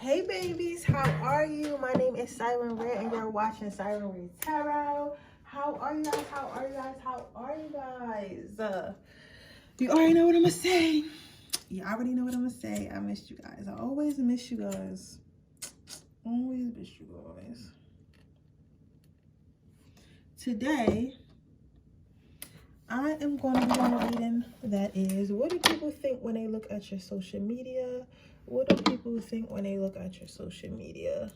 Hey babies, how are you? My name is Siren Red and you're watching Siren Red Tarot. How are you guys? How are you guys? How are you guys? You already know what I'm gonna say. You already know what I'm gonna say. I missed you guys. I always miss you guys. Always miss you guys. Today, I am going to be on a reading that is, what do people think when they look at your social media? What do people think when they look at your social media?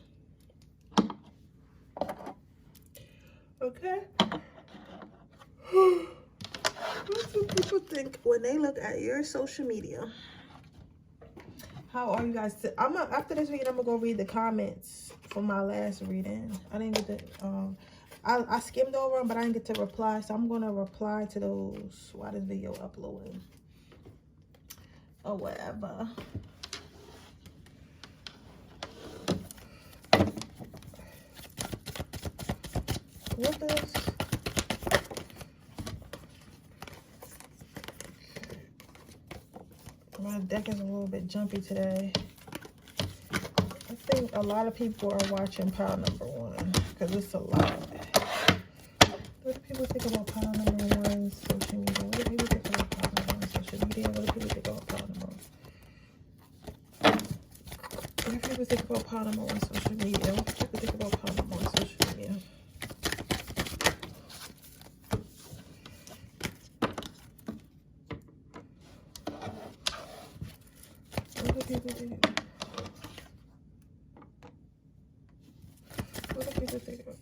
Okay? What do people think when they look at your social media? How are you guys? After this reading, I'm gonna go read the comments from my last reading. I didn't get to, I skimmed over them, but I didn't get to reply. So I'm gonna reply to those while this video uploading. Or whatever. What this? My deck is a little bit jumpy today. I think a lot of people are watching pile number 1 because it's a lot. What do people think about pile number 1 social media? What do people think about pile number 1 social media? What do people think about pile number 1? What do people think about pile number 1 social media? What do people think about pile number 1 social media? What do people think? What do people think about?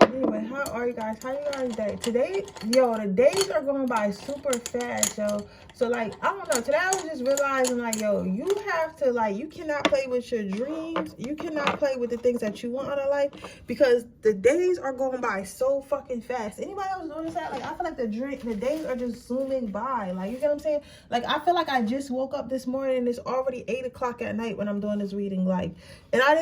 Anyway, how are you guys? How you guys day? Today, yo, the days are going by super fast, yo. So, like, I don't know. Today, I was just realizing, like, yo, you have to, like, you cannot play with your dreams. You cannot play with the things that you want out of life because the days are going by so fucking fast. Anybody else notice that? Like, I feel like the days are just zooming by. Like, you get what I'm saying? Like, I feel like I just woke up this morning and it's already 8 o'clock at night when I'm doing this reading. Like, and I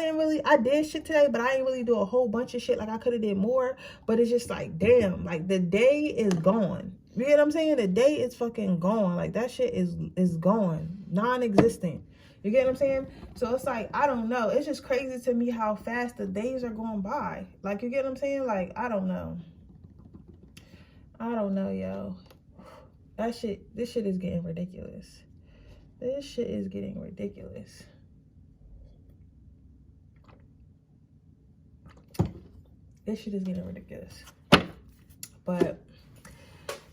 did shit today, but I didn't really do a whole bunch of shit. Like, I could have did more, but it's just like, damn, like, the day is gone. You get what I'm saying? The day is fucking gone. Like, that shit is gone. Non-existent. You get what I'm saying? So it's like, I don't know. It's just crazy to me how fast the days are going by. Like, you get what I'm saying? Like, I don't know. I don't know, yo. This shit is getting ridiculous. This shit is getting ridiculous. This shit is getting ridiculous. But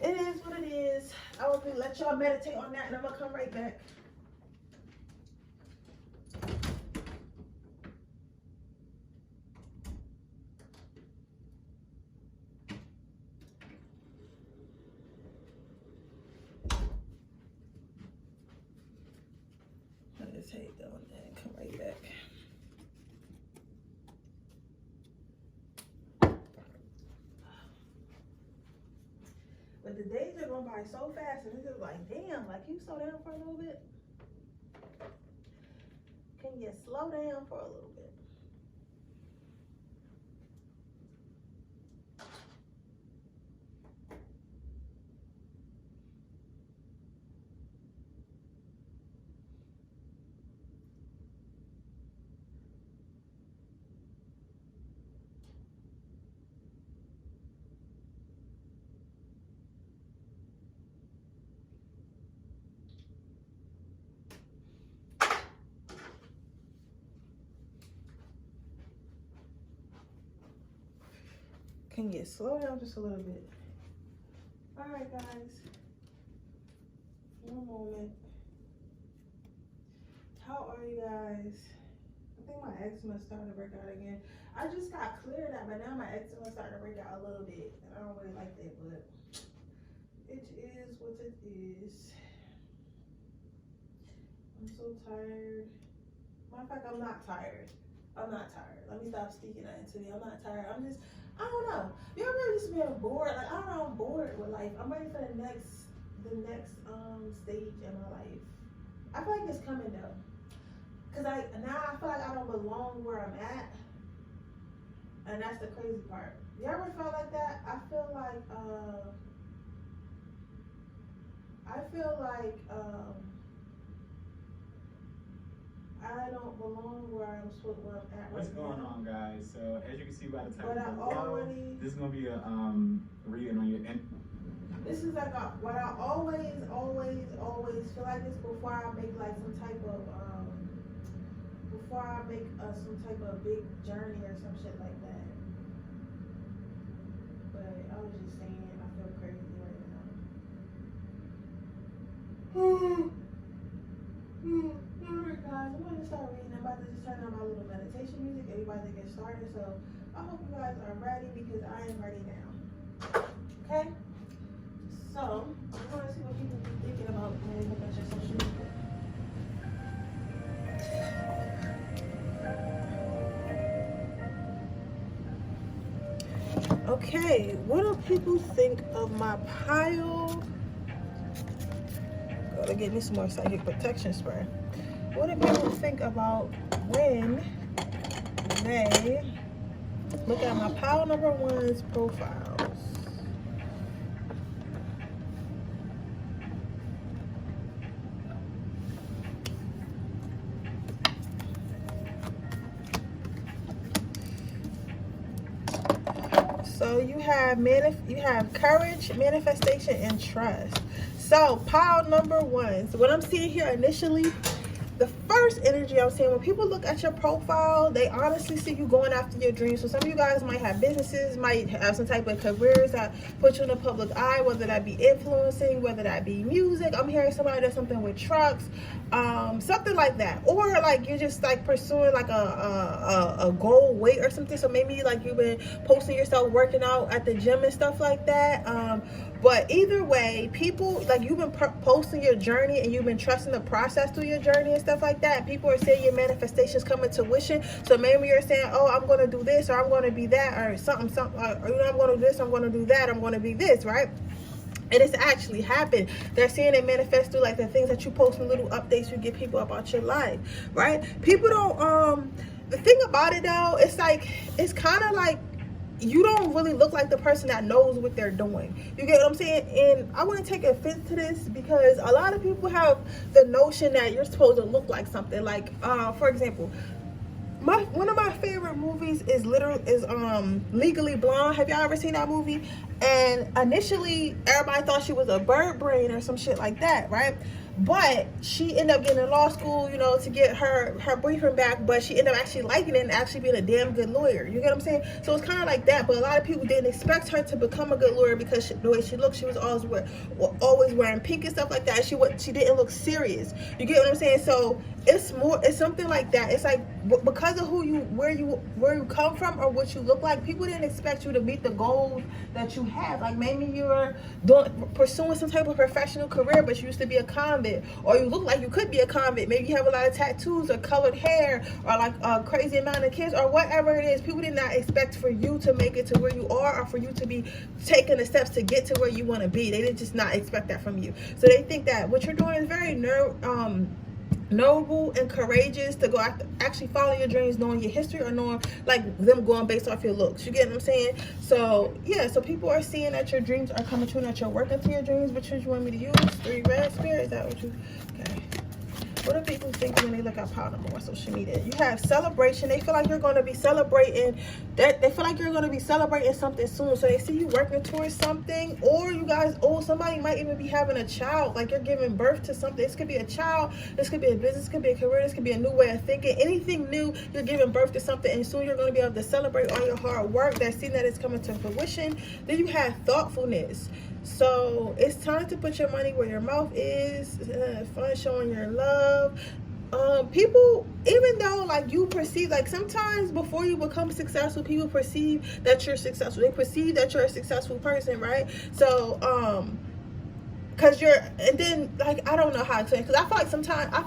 it is what it is. I will let y'all meditate on that and I'm gonna come right back. Meditate on that and come right back. But the days are going by so fast and it's just like, damn, like, can you slow down for a little bit? Can you slow down for a little bit? Can you slow down just a little bit? All right, guys. One moment. How are you guys? I think my eczema started to break out again. I just got cleared out, but now my eczema started to break out a little bit. And I don't really like that, but it is what it is. I'm so tired. Matter of fact, I'm not tired. I'm not tired. Let me stop speaking that into me. I'm not tired. I'm just, I don't know. You ever just been bored? Like, I don't know, I'm bored with life. I'm ready for the next stage in my life. I feel like it's coming though. Cause now I feel like I don't belong where I'm at. And that's the crazy part. You ever felt like that? I feel like I don't belong where I'm at. What's going on, guys? So as you can see by the title below, this is gonna be a reading on your end. This is like what I always feel like this before I make like some type of big journey or some shit like that. But I was just saying, I feel crazy right now. Alright guys, I'm going to start reading. I'm about to just turn on my little meditation music. Everybody to get started. So I hope you guys are ready because I am ready now. Okay? So I'm going to see what people be thinking about when they look at your social media. Okay, what do people think of my pile? Gotta get me some more psychic protection spray. What do people think about when they look at my pile number one's profiles? So you have courage, manifestation, and trust. So pile number one. So what I'm seeing here initially, the first energy I'm seeing, when people look at your profile, they honestly see you going after your dreams. So some of you guys might have businesses, might have some type of careers that put you in the public eye, whether that be influencing, whether that be music. I'm hearing somebody does something with trucks, something like that. Or like you're just like pursuing like a goal weight or something. So maybe like you've been posting yourself working out at the gym and stuff like that. But either way, people, like you've been posting your journey and you've been trusting the process through your journey and stuff like that. And people are saying your manifestations coming to fruition. So maybe you're saying, oh, I'm going to do this, or I'm going to be that, or something, or, you know, I'm going to do this, I'm going to do that, I'm going to be this, right? And it's actually happened. They're seeing it manifest through like the things that you post in little updates you give people about your life, right? People don't, the thing about it though, it's like, it's kind of like, you don't really look like the person that knows what they're doing. You get what I'm saying? And I want to take offense to this because a lot of people have the notion that you're supposed to look like something. Like, for example, one of my favorite movies is Legally Blonde. Have y'all ever seen that movie? And initially, everybody thought she was a bird brain or some shit like that, right? But she ended up getting in law school, you know, to get her boyfriend back. But she ended up actually liking it and actually being a damn good lawyer. You get what I'm saying? So it's kind of like that. But a lot of people didn't expect her to become a good lawyer because the way she looked, she was always wearing pink and stuff like that. She didn't look serious. You get what I'm saying? So it's something like that. It's like because of where you come from or what you look like, people didn't expect you to meet the goals that you have. Like maybe you're pursuing some type of professional career, but you used to be a convict. Or you look like you could be a convict. Maybe you have a lot of tattoos or colored hair or like a crazy amount of kids or whatever it is. People did not expect for you to make it to where you are or for you to be taking the steps to get to where you want to be. They did just not expect that from you. So they think that what you're doing is very noble and courageous to go after, actually follow your dreams, knowing your history or knowing like them going based off your looks. You get what I'm saying? So yeah, so people are seeing that your dreams are coming true and that you're working to your dreams. Which ones you want me to use? 3 red spirit? Is that what you? Okay. What do people think when they look at power number on social media? You have celebration. They feel like you're going to be celebrating that. They feel like you're going to be celebrating something soon. So they see you working towards something, or you guys, somebody might even be having a child. Like you're giving birth to something. This could be a child. This could be a business. This could be a career. This could be a new way of thinking. Anything new, you're giving birth to something, and soon you're going to be able to celebrate all your hard work. That's seen that it's coming to fruition. Then you have thoughtfulness. So it's time to put your money where your mouth is. Fun showing your love. People, even though like you perceive, like sometimes before you become successful, people perceive that you're successful. They perceive that you're a successful person, right? So because and then like I don't know how to explain, because I feel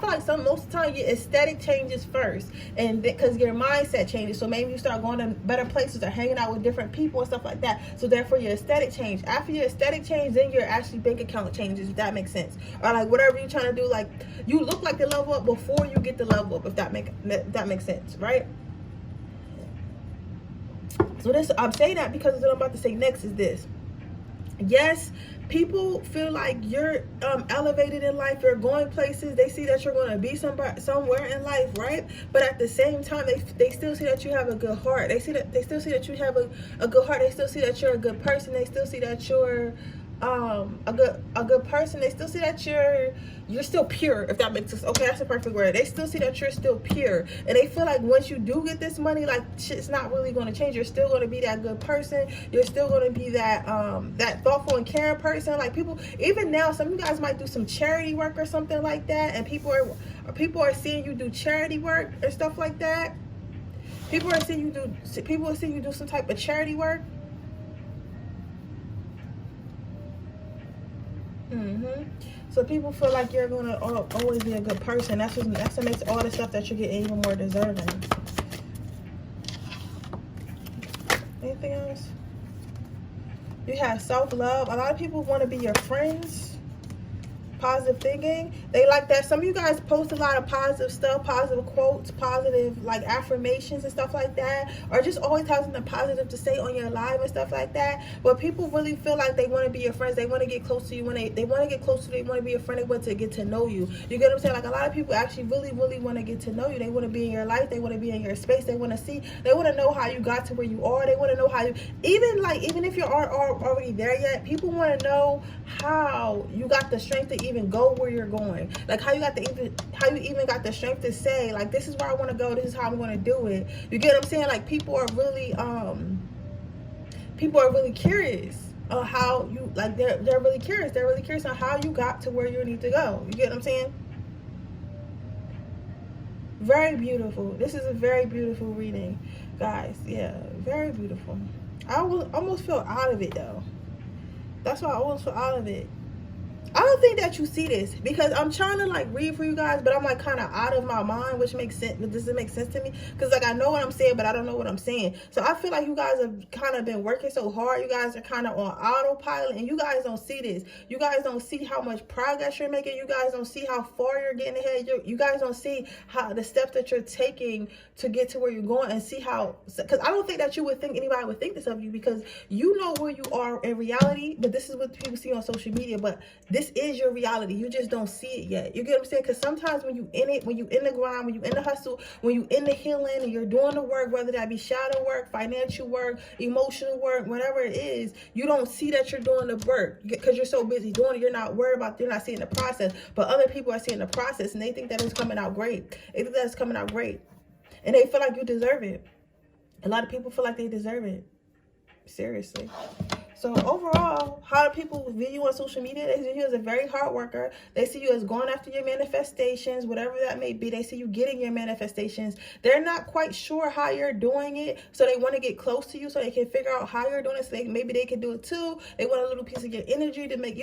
like most of the time your aesthetic changes first, and because your mindset changes. So maybe you start going to better places or hanging out with different people and stuff like that. So therefore your aesthetic change. After your aesthetic change, then your actually bank account changes, if that makes sense. Or like whatever you're trying to do, like you look like the level up before you get the level up, if that makes sense, right? So this, I'm saying that because what I'm about to say next is this. Yes, people feel like you're elevated in life, you're going places, they see that you're going to be somewhere in life, right? But at the same time, they still see that you have a good heart. They still see that you have a good heart. They still see that you're a good person. They still see that you're a good person. They still see that you're still pure, if that makes sense. Okay, that's the perfect word. They still see that you're still pure, and they feel like once you do get this money, like shit's not really going to change. You're still going to be that good person. You're still going to be that that thoughtful and caring person. Like people, even now, some of you guys might do some charity work or something like that, and people are seeing you do charity work or stuff like that. People are seeing you do some type of charity work. So people feel like you're gonna always be a good person. That's what makes all the stuff that you get even more deserving. Anything else? You have self-love. A lot of people want to be your friends. Positive thinking, they like that. Some of you guys post a lot of positive stuff, positive quotes, positive like affirmations and stuff like that, or just always have something positive to say on your live and stuff like that. But people really feel like they want to be your friends. They want to get close to you. When they want to get close to you, they want to be your friend. They want to get to know you. You get what I'm saying? Like a lot of people actually really want to get to know you. They want to be in your life. They want to be in your space. They want to know how you got to where you are. They want to know how you, even if you aren't already there yet, people want to know how you got the strength to even go where you're going. Like how you even got the strength to say, like, this is where I want to go, this is how I'm going to do it. You get what I'm saying? Like people are really curious on how you, like, they're really curious. They're really curious on how you got to where you need to go. You get what I'm saying? Very beautiful. This is a very beautiful reading, guys. Yeah, very beautiful. I almost feel out of it though. That's why I almost feel out of it. I don't think that you see this because I'm trying to like read for you guys, but I'm like kind of out of my mind, which makes sense. But does it make sense to me? Because like I know what I'm saying, but I don't know what I'm saying. So I feel like you guys have kind of been working so hard. You guys are kind of on autopilot, and you guys don't see this. You guys don't see how much progress you're making. You guys don't see how far you're getting ahead. You guys don't see how the steps that you're taking to get to where you're going, and see how. Because I don't think that you would think anybody would think this of you, because you know where you are in reality. But this is what people see on social media. But this is your reality. You just don't see it yet. You get what I'm saying? Because sometimes when you in it, when you in the grind, when you in the hustle, when you in the healing and you're doing the work, whether that be shadow work, financial work, emotional work, whatever it is, you don't see that you're doing the work because you're so busy doing it. You're not worried about, you're not seeing the process. But other people are seeing the process and they think that it's coming out great. They think that it's coming out great. And they feel like you deserve it. A lot of people feel like they deserve it. Seriously. So overall, how do people view you on social media? They see you as a very hard worker. They see you as going after your manifestations, whatever that may be. They see you getting your manifestations. They're not quite sure how you're doing it, so they want to get close to you so they can figure out how you're doing it, so maybe they can do it too. They want a little piece of your energy to make,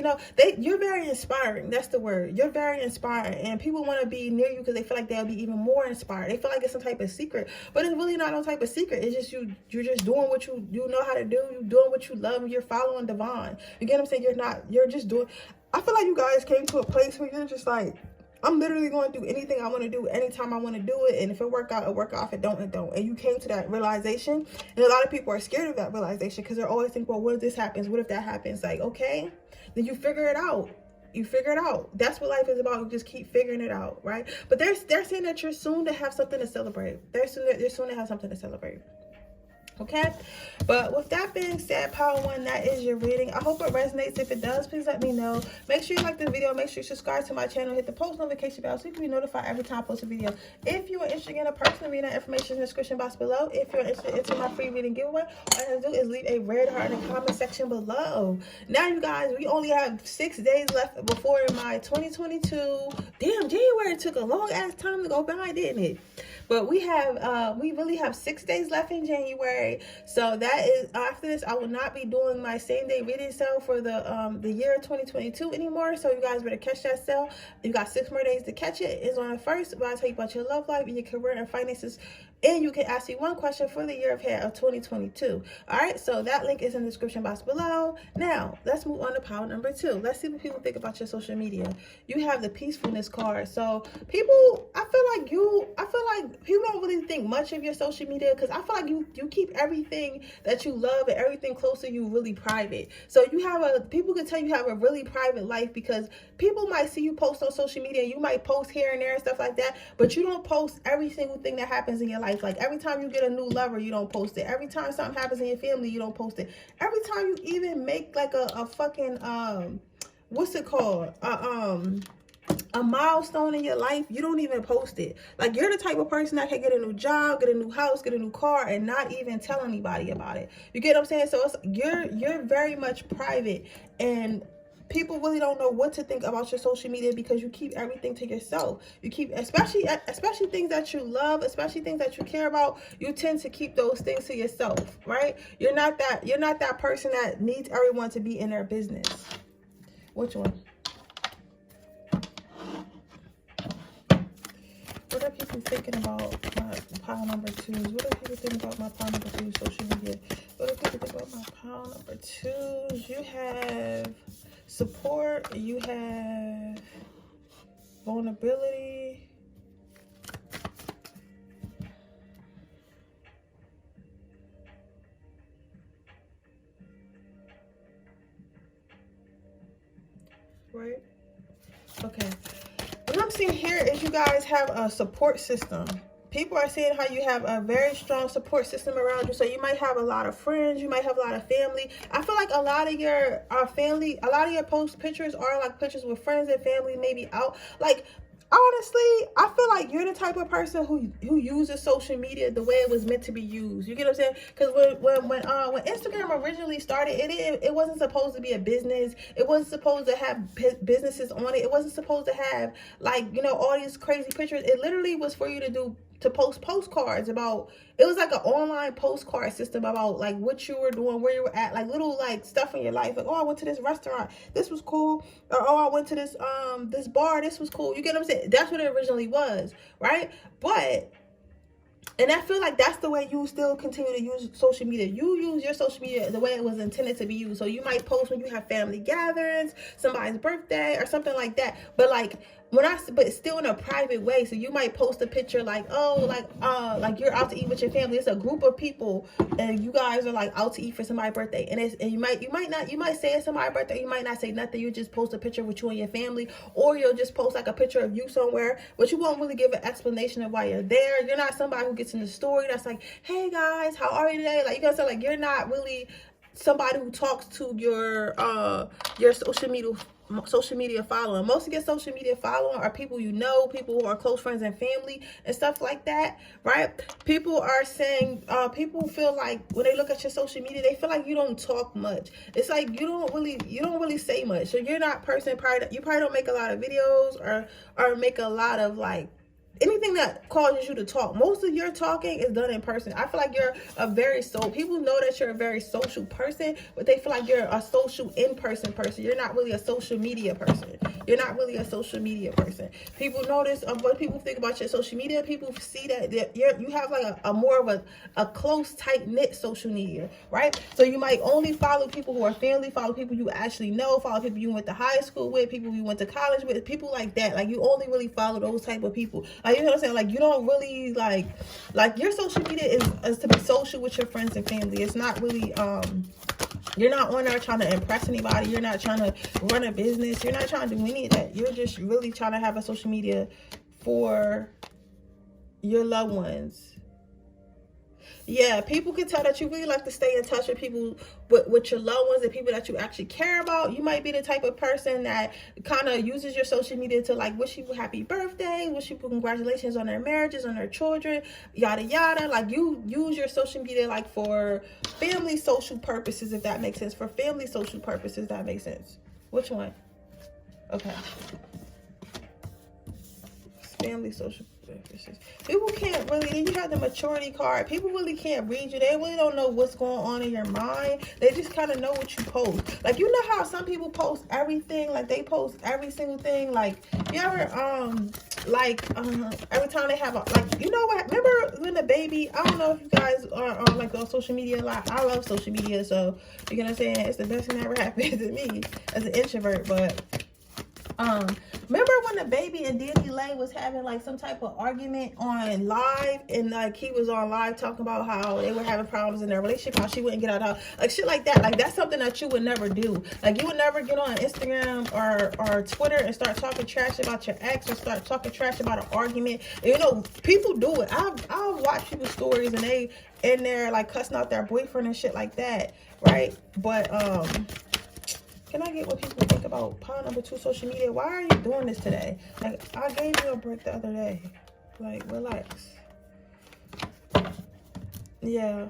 you're very inspiring. That's the word. You're very inspiring, and people want to be near you because they feel like they'll be even more inspired. They feel like it's some type of secret, but it's really not no type of secret. It's just you're just doing what you know how to do. You're doing what you love. You're following divine. You get what I'm saying? You're just doing. I feel like you guys came to a place where you're just like, I'm literally going to do anything I want to do anytime I want to do it, and if it work out, it work out. If it don't, it don't. And you came to that realization, and a lot of people are scared of that realization because they're always thinking, well, what if this happens? What if that happens? Like, okay, then you figure it out. You figure it out. That's what life is about. You just keep figuring it out, right? But they're saying that you're soon to have something to celebrate. They're soon to have something to celebrate. Okay, but with that being said, Power One, that is your reading. I hope it resonates. If it does, please let me know. Make sure you like this video. Make sure you subscribe to my channel. Hit the post notification bell so you can be notified every time I post a video. If you are interested in a personal reading, information in the description box below. If you're interested in my free reading giveaway, all you have to do is leave a red heart in the comment section below. Now, you guys, we only have 6 days left before my 2022. Damn, January took a long ass time to go by, didn't it? But we really have 6 days left in January. So that is, after this, I will not be doing my same day reading sale for the year 2022 anymore. So you guys better catch that sale. You got 6 more days to catch it. It's on the 1st, but I'll tell you about your love life and your career and finances And you can ask me one question for the year ahead of 2022. All right, so that link is in the description box below. Now, let's move on to pile number 2. Let's see what people think about your social media. You have the peacefulness card. So people, I feel like people don't really think much of your social media, because I feel like you keep everything that you love and everything close to you really private. So people can tell you have a really private life, because people might see you post on social media. You might post here and there and stuff like that, but you don't post every single thing that happens in your life. Like every time you get a new lover, you don't post it. Every time something happens in your family, you don't post it. Every time you even make like a fucking what's it called, a milestone in your life, you don't even post it. Like, you're the type of person that can get a new job, get a new house, get a new car, and not even tell anybody about it. You get what I'm saying? So you're very much private, and people really don't know what to think about your social media, because you keep everything to yourself. You keep, especially things that you love, especially things that you care about, you tend to keep those things to yourself, right? You're not that person that needs everyone to be in their business. Which one? What are people thinking about my pile number 2s? What are people thinking about my pile number 2 social media? What are people thinking about my pile number 2s? You have support. You have vulnerability. Right? Okay. What I'm seeing here is you guys have a support system. People are saying how you have a very strong support system around you. So you might have a lot of friends. You might have a lot of family. I feel like a lot of your family, a lot of your post pictures are like pictures with friends and family, maybe out. Like, honestly, I feel like you're the type of person who uses social media the way it was meant to be used. You get what I'm saying? Because when Instagram originally started, it wasn't supposed to be a business. It wasn't supposed to have businesses on it. It wasn't supposed to have, like, you know, all these crazy pictures. It literally was for you to post postcards about. It was like an online postcard system about like what you were doing, where you were at, like little like stuff in your life. Like, oh, I went to this restaurant, this was cool. Or, oh, I went to this this bar, this was cool. You get what I'm saying? That's what it originally was, right? And I feel like that's the way you still continue to use social media. You use your social media the way it was intended to be used. So you might post when you have family gatherings, somebody's birthday, or something like that. But like, but it's still in a private way. So you might post a picture like, oh, like you're out to eat with your family. It's a group of people, and you guys are like out to eat for somebody's birthday. And you might say it's somebody's birthday. You might not say nothing. You just post a picture with you and your family, or you'll just post like a picture of you somewhere, but you won't really give an explanation of why you're there. You're not somebody who gets in the story that's like, hey guys, how are you today? Like, you gotta say, like, you're not really somebody who talks to your social media following. Most of your social media following are people you know, people who are close friends and family and stuff like that, right? People are saying, people feel like when they look at your social media, they feel like you don't talk much. It's like you don't really say much. So you're not you probably don't make a lot of videos or make a lot of like anything that causes you to talk. Most of your talking is done in person. I feel like you're people know that you're a very social person, but they feel like you're a social in-person person. You're not really a social media person. You're not really a social media person. People notice what people think about your social media. People see that you have like a more of a close, tight-knit social media, right? So you might only follow people who are family, follow people you actually know, follow people you went to high school with, people you went to college with, people like that. Like, you only really follow those type of people. Like, you know what I'm saying? Like, you don't really like your social media is to be social with your friends and family. It's not really you're not on there trying to impress anybody. You're not trying to run a business. You're not trying to do any of that. You're just really trying to have a social media for your loved ones. Yeah, people can tell that you really like to stay in touch with people, with your loved ones and people that you actually care about. You might be the type of person that kind of uses your social media to like wish people happy birthday, wish people congratulations on their marriages, on their children, yada yada. Like, you use your social media like for family social purposes, if that makes sense. For family social purposes, that makes sense. Which one? Okay. Family social purposes. People can't really, then you have the maturity card. People really can't read you. They really don't know what's going on in your mind. They just kind of know what you post. Like, you know how some people post everything, like they post every single thing. Like, you ever like every time they have a, like, you know what, remember when the baby, I don't know if you guys are on like on social media a lot. I love social media, so you know what I'm saying, it's the best thing that ever happened to me as an introvert. But remember when the baby and DaniLeigh was having like some type of argument on live, and like he was on live talking about how they were having problems in their relationship, how she wouldn't get out of the house, like shit like that. Like that's something that you would never do. Like you would never get on Instagram or Twitter and start talking trash about your ex, or start talking trash about an argument. And, you know, people do it. I've watched people's stories and they in there like cussing out their boyfriend and shit like that, right? But can I get what people think about pile number 2, social media? Why are you doing this today? Like, I gave you a break the other day. Like, relax. Yeah.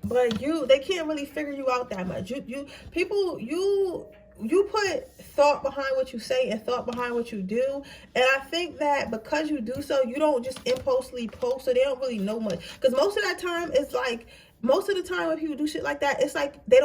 But they can't really figure you out that much. You put thought behind what you say and thought behind what you do. And I think that because you do so, you don't just impulsively post, so they don't really know much. Because most of that time, it's like, most of the time when people do shit like that, it's like they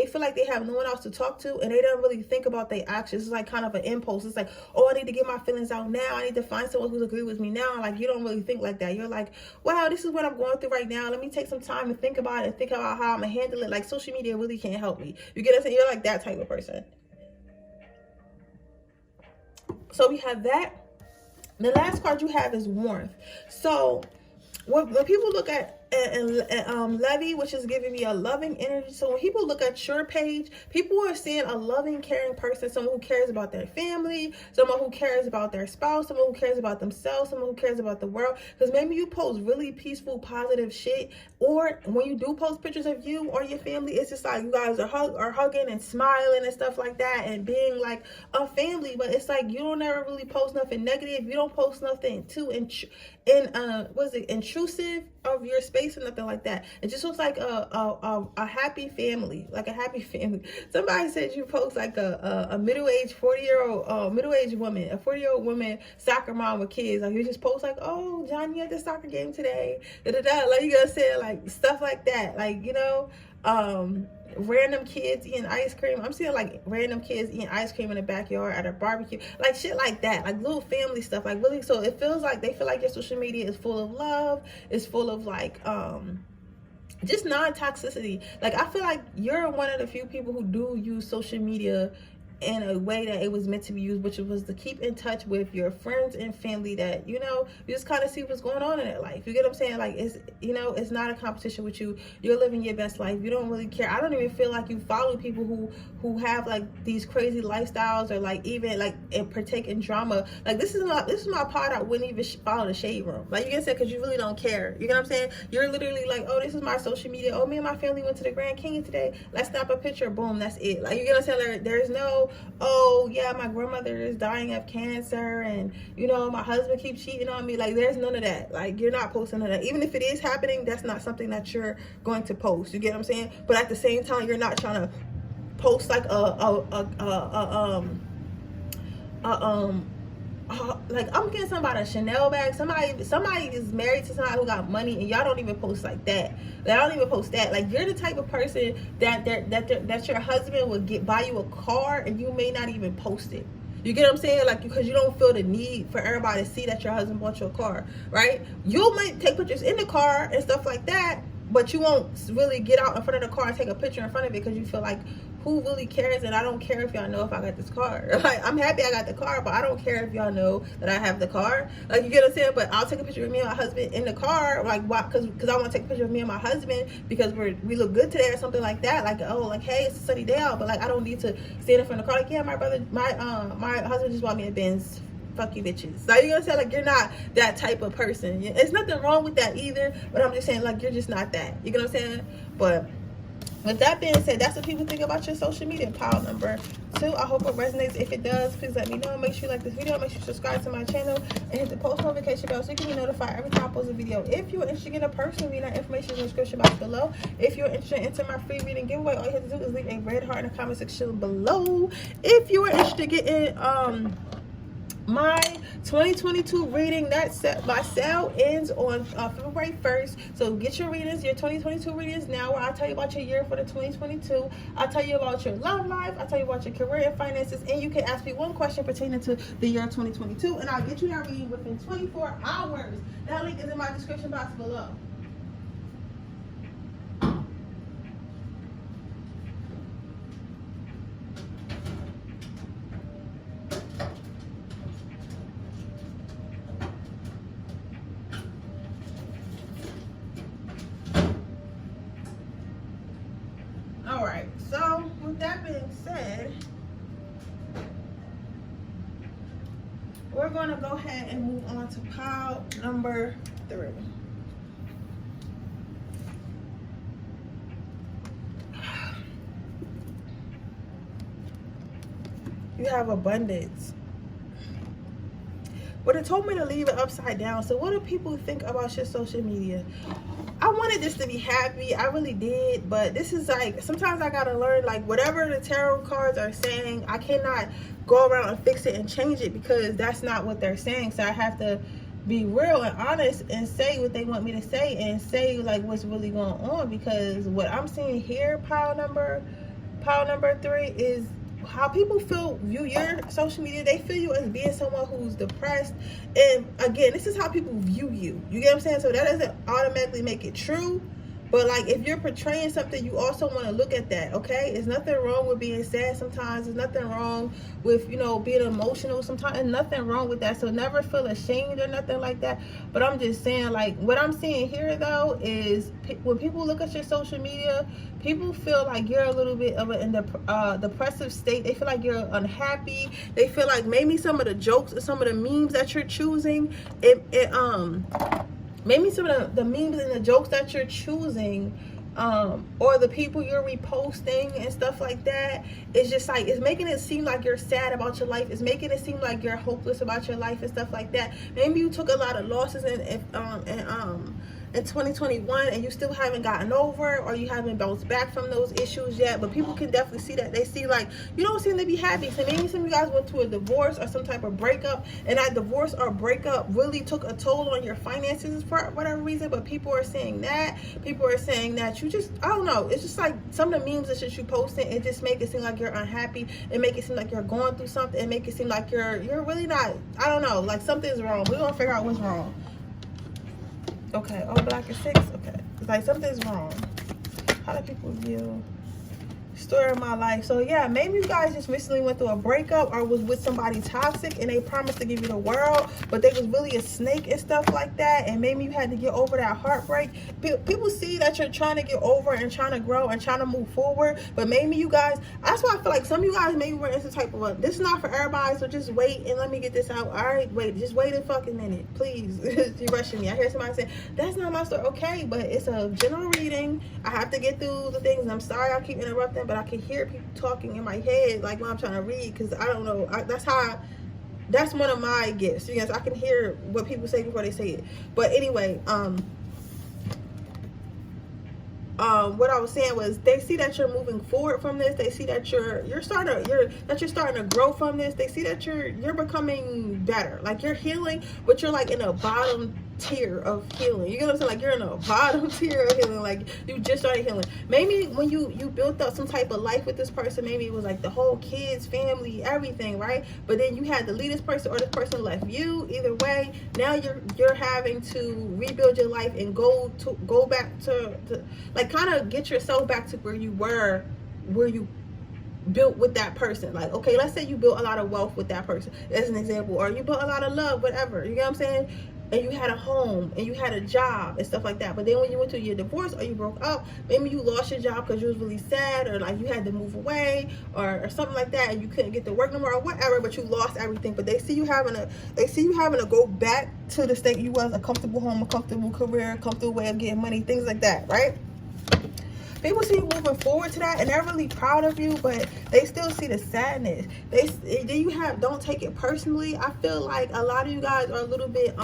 feel like they have no one else to talk to, and they don't really think about their actions. It's like kind of an impulse. It's like, oh, I need to get my feelings out now. I need to find someone who's agree with me now. Like, you don't really think like that. You're like, wow, this is what I'm going through right now. Let me take some time and think about it and think about how I'm gonna handle it. Like, social media really can't help me. You get what I'm saying? You're like that type of person. So we have that. The last card you have is warmth. So when people look at Levy, which is giving me a loving energy. So when people look at your page, people are seeing a loving, caring person, someone who cares about their family, someone who cares about their spouse, someone who cares about themselves, someone who cares about the world. Because maybe you post really peaceful, positive shit, or when you do post pictures of you or your family, it's just like you guys are hugging and smiling and stuff like that, and being like a family. But it's like you don't ever really post nothing negative. You don't post nothing too intrusive of your space or nothing like that. It just looks like a happy family, like a happy family. Somebody said you post like a middle-aged 40-year-old middle-aged woman, a 40-year-old woman, soccer mom with kids. Like you just post like, oh, Johnny at the soccer game today, like you gotta say like stuff like that, like, you know, random kids eating ice cream. I'm seeing like random kids eating ice cream in the backyard at a barbecue, like shit like that, like little family stuff, like really. So it feels like they feel like your social media is full of love, it's full of like just non-toxicity. Like I feel like you're one of the few people who do use social media in a way that it was meant to be used, which was to keep in touch with your friends and family that, you know, you just kind of see what's going on in their life. You get what I'm saying? Like, it's, you know, it's not a competition with you. You're living your best life. You don't really care. I don't even feel like you follow people who have like these crazy lifestyles, or like even like partake in drama. Like this is my part. I wouldn't even follow the shade room. Like you can say, because you really don't care. You get what I'm saying? You're literally like, oh, this is my social media. Oh, me and my family went to the Grand Canyon today. Let's snap a picture. Boom, that's it. Like you get what I'm saying? Like, there's no, oh yeah, my grandmother is dying of cancer, and you know, my husband keeps cheating on me. Like there's none of that. Like you're not posting none of that. Even if it is happening, that's not something that you're going to post. You get what I'm saying? But at the same time, you're not trying to post like like I'm getting somebody a Chanel bag. Somebody is married to somebody who got money, and y'all don't even post like that. Like, I don't even post that. Like you're the type of person that your husband would buy you a car, and you may not even post it. You get what I'm saying? Like, because you don't feel the need for everybody to see that your husband bought you a car, right? You might take pictures in the car and stuff like that, but you won't really get out in front of the car and take a picture in front of it, because you feel like, who really cares? And I don't care if y'all know if I got this car. Like, I'm happy I got the car, but I don't care if y'all know that I have the car. Like, you get what I'm saying? But I'll take a picture of me and my husband in the car, like, why? Because I want to take a picture of me and my husband because we look good today or something like that. Like, oh, like, hey, it's a sunny day out, but like, I don't need to stand in front of the car. Like, yeah, my husband just bought me a Benz. Fuck you bitches. Like, you know what I'm saying? Like, you're not that type of person. There's nothing wrong with that either, but I'm just saying, like, you're just not that. You know what I'm saying? But with that being said, that's what people think about your social media. Pile number 2. I hope it resonates. If it does, please let me know. Make sure you like this video. Make sure you subscribe to my channel and hit the post notification bell so you can be notified every time I post a video. If you're interested in a personal reading, that information is in the description box below. If you're interested in entering my free reading giveaway, all you have to do is leave a red heart in the comment section below. If you are interested in getting my 2022 reading, my sale ends on February 1st. So get your readings, your 2022 readings now, where I'll tell you about your year for the 2022. I'll tell you about your love life. I'll tell you about your career and finances. And you can ask me one question pertaining to the year 2022. And I'll get you that reading within 24 hours. That link is in my description box below. Alright, so with that being said, we're going to go ahead and move on to pile number 3. You have abundance. But it told me to leave it upside down. So what do people think about your social media? I wanted this to be happy. I really did. But this is like, sometimes I got to learn, like, whatever the tarot cards are saying, I cannot go around and fix it and change it, because that's not what they're saying. So I have to be real and honest and say what they want me to say, and say like what's really going on. Because what I'm seeing here, pile number 3, is how people view your social media. They feel you as being someone who's depressed. And again, this is how people view you. You get what I'm saying? So that doesn't automatically make it true. But like, if you're portraying something, you also want to look at that, okay? There's nothing wrong with being sad sometimes. There's nothing wrong with, you know, being emotional sometimes. There's nothing wrong with that. So never feel ashamed or nothing like that. But I'm just saying, like, what I'm seeing here, though, is when people look at your social media, people feel like you're a little bit of in the depressive state. They feel like you're unhappy. They feel like maybe some of the jokes or some of the memes that you're choosing, maybe some of the memes and the jokes that you're choosing, or the people you're reposting and stuff like that, it's just like, it's making it seem like you're sad about your life. It's making it seem like you're hopeless about your life and stuff like that. Maybe you took a lot of losses in 2021 and you still haven't gotten over, or you haven't bounced back from those issues yet. But people can definitely see that. They see like you don't seem to be happy. So maybe some of you guys went through a divorce or some type of breakup, and that divorce or breakup really took a toll on your finances for whatever reason. But people are saying that you just, I don't know, it's just like some of the memes that you posting, it just make it seem like you're unhappy, and make it seem like you're going through something, and make it seem like you're really not, I don't know, like something's wrong. We're gonna figure out what's wrong. Okay, oh, black is 6. Okay, it's like something's wrong. How do people view story of my life? So yeah, maybe you guys just recently went through a breakup, or was with somebody toxic and they promised to give you the world, but they was really a snake and stuff like that, and maybe you had to get over that heartbreak. People see that you're trying to get over and trying to grow and trying to move forward, but maybe you guys, that's why I feel like some of you guys maybe were in some type of this is not for everybody, so just wait and let me get this out. All right, wait, just wait a fucking minute, please. You're rushing me. I hear somebody say that's not my story. Okay, but it's a general reading. I have to get through the things, and I'm sorry I keep interrupting, but I can hear people talking in my head like when I'm trying to read, because I don't know, that's one of my gifts. You guys, I can hear what people say before they say it. But anyway, what I was saying was, they see that you're moving forward from this. They see that you're starting to grow from this. They see that you're becoming better. Like you're healing, but you're like in a bottom tier of healing. You get what I'm saying? Like you're in a bottom tier of healing. Like you just started healing. Maybe when you built up some type of life with this person, maybe it was like the whole kids, family, everything, right? But then you had to leave this person, or this person left you. Either way, now you're having to rebuild your life and go back to like kind of get yourself back to where you were, where you built with that person. Like, okay, let's say you built a lot of wealth with that person as an example, or you built a lot of love, whatever, you get what I'm saying, and you had a home and you had a job and stuff like that. But then when you went through your divorce or you broke up, maybe you lost your job because you was really sad, or like you had to move away or something like that, and you couldn't get to work no more or whatever, but you lost everything. But they see you having to go back to the state you was, a comfortable home, a comfortable career, a comfortable way of getting money, things like that, right? People see you moving forward to that, and they're really proud of you, but they still see the sadness. Don't take it personally. I feel like a lot of you guys are a little bit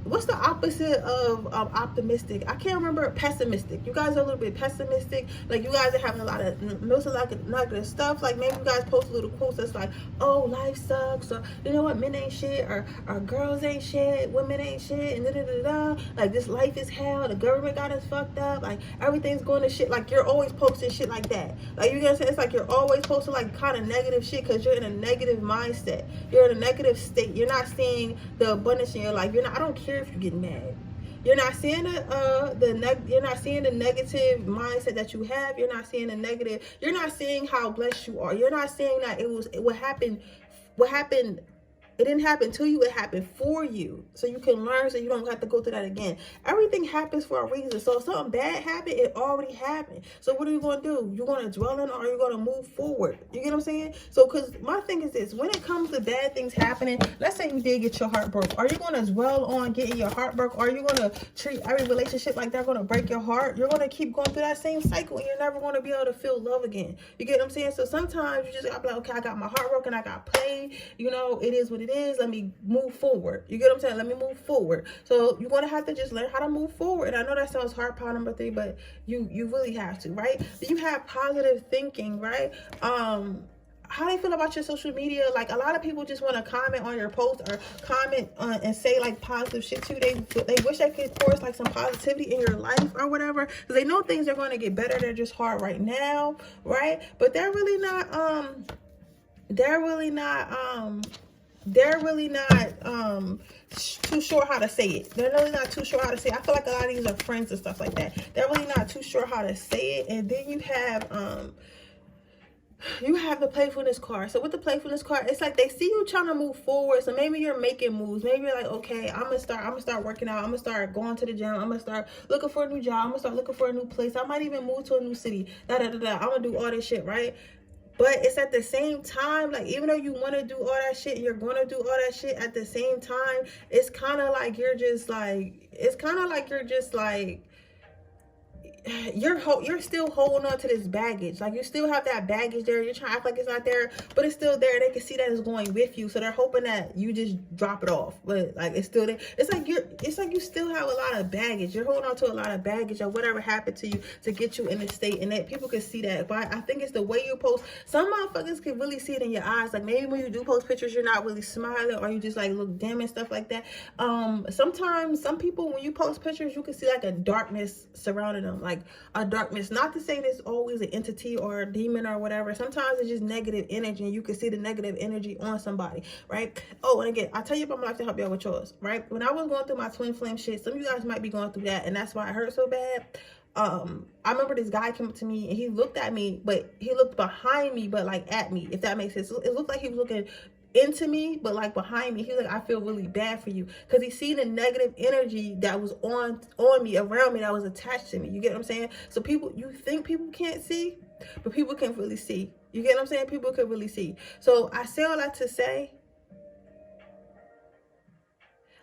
what's the opposite of optimistic? I can't remember. Pessimistic. You guys are a little bit pessimistic. Like, you guys are having a lot of most of like negative stuff. Like, maybe you guys post little quotes that's like, oh, life sucks, or you know what, men ain't shit, or girls ain't shit, women ain't shit, and da da da da. Like, this life is hell. The government got us fucked up. Like, everything's going to shit. Like, you're always posting shit like that. Like, you get what I'm saying? It's like you're always posting like kind of negative shit because you're in a negative mindset. You're in a negative state. You're not seeing the abundance in your life. You're not. I don't care if you get mad. You're not seeing you're not seeing the negative mindset that you have. You're not seeing the negative. You're not seeing how blessed you are. You're not seeing that what happened. It didn't happen to you, it happened for you. So you can learn, so you don't have to go through that again. Everything happens for a reason. So if something bad happened, it already happened. So what are you going to do? You're going to dwell in, or are you going to move forward? You get what I'm saying? So, because my thing is this, when it comes to bad things happening, let's say you did get your heart broke. Are you going to dwell on getting your heart broke? Or are you going to treat every relationship like they're going to break your heart? You're going to keep going through that same cycle, and you're never going to be able to feel love again. You get what I'm saying? So sometimes you just got to be like, okay, I got my heart broken, I got played. You know, it is what it is. Let me move forward. You get what I'm saying? Let me move forward. So you're going to have to just learn how to move forward. And I know that sounds hard, part number 3, but you really have to, right? You have positive thinking, right? How they feel about your social media? Like, a lot of people just want to comment on your post, or comment and say like positive shit to you. They wish they could force like some positivity in your life or whatever, because they know things are going to get better. They're just hard right now, right? But they're really not too sure how to say it. They're really not too sure how to say it. I feel like a lot of these are friends and stuff like that. They're really not too sure how to say it. And then you have the playfulness card. So with the playfulness card, it's like they see you trying to move forward. So maybe you're making moves. Maybe you're like, okay, I'm gonna start working out. I'm gonna start going to the gym. I'm gonna start looking for a new job. I'm gonna start looking for a new place. I might even move to a new city. I'm gonna do all this shit, right? But it's at the same time, like, even though you want to do all that shit, you're going to do all that shit at the same time, it's kind of like you're still holding on to this baggage. Like, you still have that baggage there. You're trying to act like it's not there, but it's still there. They can see that it's going with you, so they're hoping that you just drop it off. But like, it's still there. It's like you still have a lot of baggage. You're holding on to a lot of baggage or whatever happened to you to get you in this state, and that people can see that. But I think it's the way you post. Some motherfuckers can really see it in your eyes. Like, maybe when you do post pictures, you're not really smiling, or you just like look dim and stuff like that. Sometimes some people, when you post pictures, you can see like a darkness surrounding them, like a darkness. Not to say there's always an entity or a demon or whatever. Sometimes it's just negative energy, and you can see the negative energy on somebody, right? Oh, and again, I'll tell you about my life to help you out with yours, right? When I was going through my twin flame shit, some of you guys might be going through that, and that's why it hurt so bad. I remember this guy came up to me, and he looked at me, but he looked behind me, but like at me, if that makes sense. It looked like he was looking into me, but like behind me. He was like, I feel really bad for you, because he seen the negative energy that was on me, around me, that was attached to me. You get what I'm saying? So you think people can't see, but people can really see. You get what I'm saying? People can really see. So I say all that to say,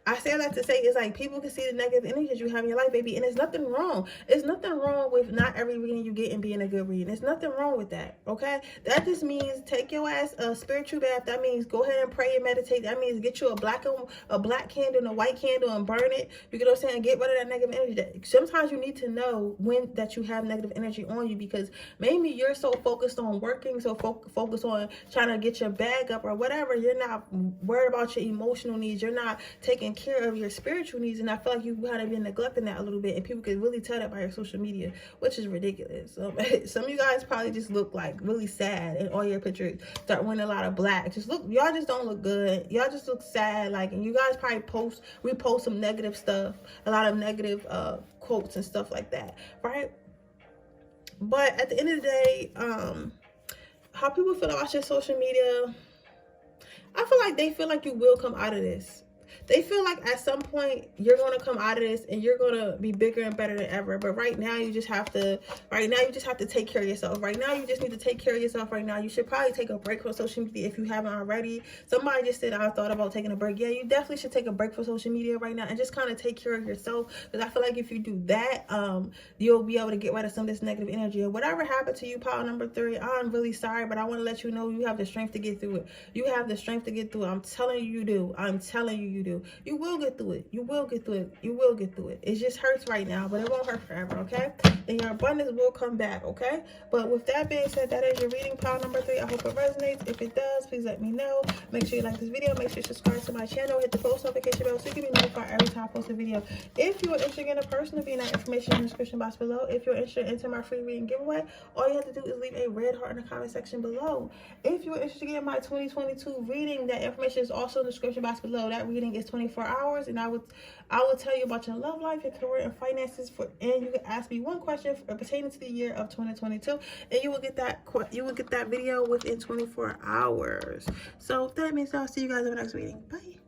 it's like people can see the negative energy that you have in your life, baby, and there's nothing wrong. There's nothing wrong with not every reading you get and being a good reading. There's nothing wrong with that, okay? That just means take your ass a spiritual bath. That means go ahead and pray and meditate. That means get you a black candle and a white candle and burn it. You get what I'm saying? Get rid of that negative energy. Sometimes you need to know when that you have negative energy on you, because maybe you're so focused on working, so focused on trying to get your bag up or whatever, you're not worried about your emotional needs. You're not taking care of your spiritual needs, and I feel like you kind of been neglecting that a little bit, and people can really tell that by your social media, which is ridiculous. So some of you guys probably just look like really sad in all your pictures. Start wearing a lot of black. Y'all just don't look good. Y'all just look sad. Like, and you guys probably repost some negative stuff, a lot of negative quotes and stuff like that, right? But at the end of the day, how people feel about your social media, I feel like they feel like you will come out of this. They feel like at some point you're going to come out of this and you're going to be bigger and better than ever. But right now you just have to take care of yourself. Right now you just need to take care of yourself right now. You should probably take a break from social media if you haven't already. Somebody just said, I thought about taking a break. Yeah, you definitely should take a break from social media right now and just kind of take care of yourself. Because I feel like if you do that, you'll be able to get rid of some of this negative energy. And whatever happened to you, pile number 3, I'm really sorry, but I want to let you know you have the strength to get through it. You have the strength to get through it. I'm telling you, you do. I'm telling you, you do. do. You will get through it. You will get through it. You will get through it. It just hurts right now, but it won't hurt forever, okay? And your abundance will come back, okay? But with that being said, that is your reading pile number 3. I hope it resonates. If it does, please let me know. Make sure you like this video. Make sure you subscribe to my channel. Hit the post notification bell so you can be notified every time I post a video. If you are interested in a personal reading, that information in the description box below. If you're interested in my free reading giveaway, all you have to do is leave a red heart in the comment section below. If you're interested in my 2022 reading, that information is also in the description box below. That reading is 24 hours, and I will tell you about your love life, your career, and finances. And you can ask me one question pertaining to the year of 2022, and you will get that video within 24 hours. So that means I'll see you guys in the next reading. Bye.